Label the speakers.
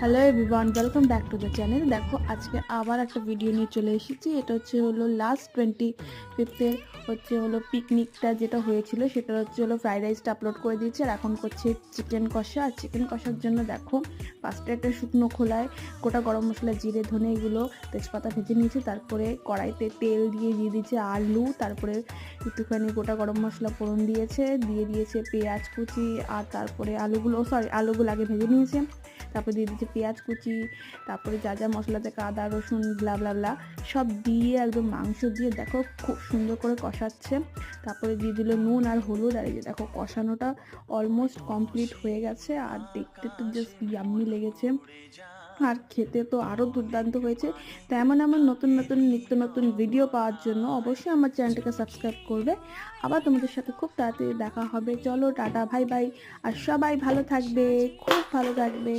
Speaker 1: Hello everyone, welcome back to the channel. দেখো আজকে আবার একটা ভিডিও নিয়ে চলে এসেছি। এটা হলো লাস্ট 25 পিকনিকটা যেটা হয়েছিল, সেটা ফ্রাইড রাইসটা আপলোড করে দিয়েছি। আর এখন করছে চিকেন কষা। আর চিকেন কষার জন্য দেখো ফার্স্টে একটা শুকনো খোলায় গোটা গরম মশলা, জিরে, ধনে, এগুলো তেজপাতা ভেজে নিয়েছি। তারপরে কড়াইতে তেল দিয়ে দিয়েছে আলু, তারপরে একটুখানি গোটা গরম মশলা ফোড়ন দিয়ে দিয়েছে পেঁয়াজ কুচি। আর তারপরে আলুগুলো আগে ভেজে নিয়েছে। তারপরে দিয়ে দিচ্ছে পেঁয়াজ কুচি, তারপরে যা যা মশলা থেকে আদা রসুন ব্লা ব্লা ব্লা সব দিয়ে একদম মাংস দিয়ে দেখো খুব সুন্দর করে কষাচ্ছে। তারপরে দিয়ে দিল নুন আর হলুদ। আর এই যে দেখো কষানোটা অলমোস্ট কমপ্লিট হয়ে গেছে। আর দেখতে তো জাস্ট ইয়াম্মি লেগেছে, আর খেতে তো আরও দুর্দান্ত হয়েছে। তো এমন নতুন নতুন নিত্য নতুন ভিডিও পাওয়ার জন্য অবশ্যই আমার চ্যানেলটাকে সাবস্ক্রাইব করবে। আবার তোমাদের সাথে খুব তাড়াতাড়ি দেখা হবে। চলো টাটা, বাই বাই। আর সবাই ভালো থাকবে, খুব ভালো থাকবে।